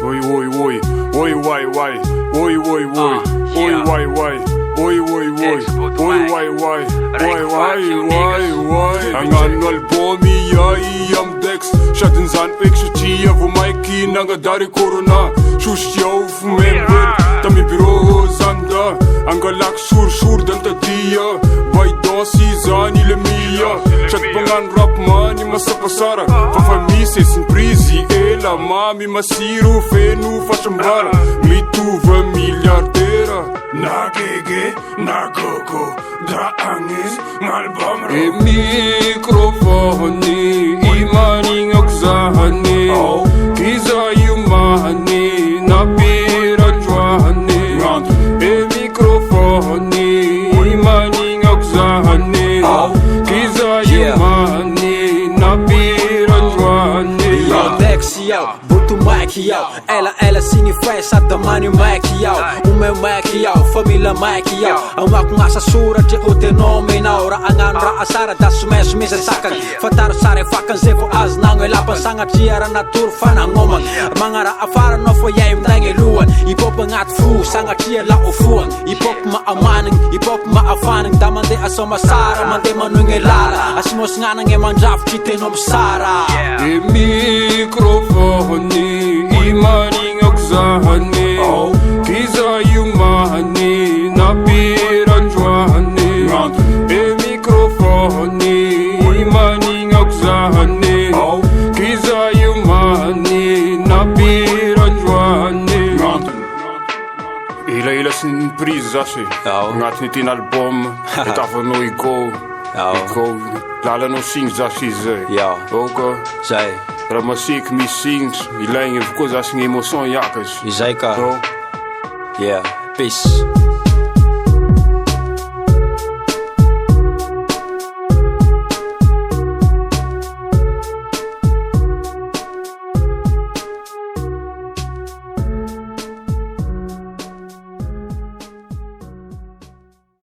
Oi, oi, oi, oi, wai, wai, oi, oi, oi, oi, wai, wai, oi, oi, oi, oi, wai, wai, wai, wai, wai, wai. Hagnano albumy am Dex sady nizany eky satria vao maiky nangadary corona sosy ao fomembel tamy bureau zany da angalako sorisory da nitadia mba idansy zany le mia sady mpagnano rap many masapasara fa misy surprise ela mamy masiro feno fasambara mitova milliardera na gege na gogo da agnes ngalbam e microfone imanigna okzahane kiza yumahane na piranjoahane e microfone imanigna okzahane kiza yumahane na piranjoahane Dex Boto Mic ela sinifesta da mani Mic o meu Mic família Mic ang ako nga sa surat di o tenominal raangan raasara da sumes misa sakan fatar sare fakan zevo az nang elapan sangat siara natur fanangoman mga raafara no fo yay mdange luan ipop ngat fu sangat sia la ofuan ipop maamaning ipop maafaning damande asoma sara mande manungelala asmos nga nang emanjaf kitenom sara e microfone imanigna okzahane kiza yumahane na piranjoahane e microfone imanigna okzahane kiza yumahane na piranjoahane ila surprise zasy agnatin'ity album itafanao igo lalanao signy zasy izy oko zay raha masiky misy signitry ilaigny avy koa zasy gny émotion iakazy izay ka yeah peace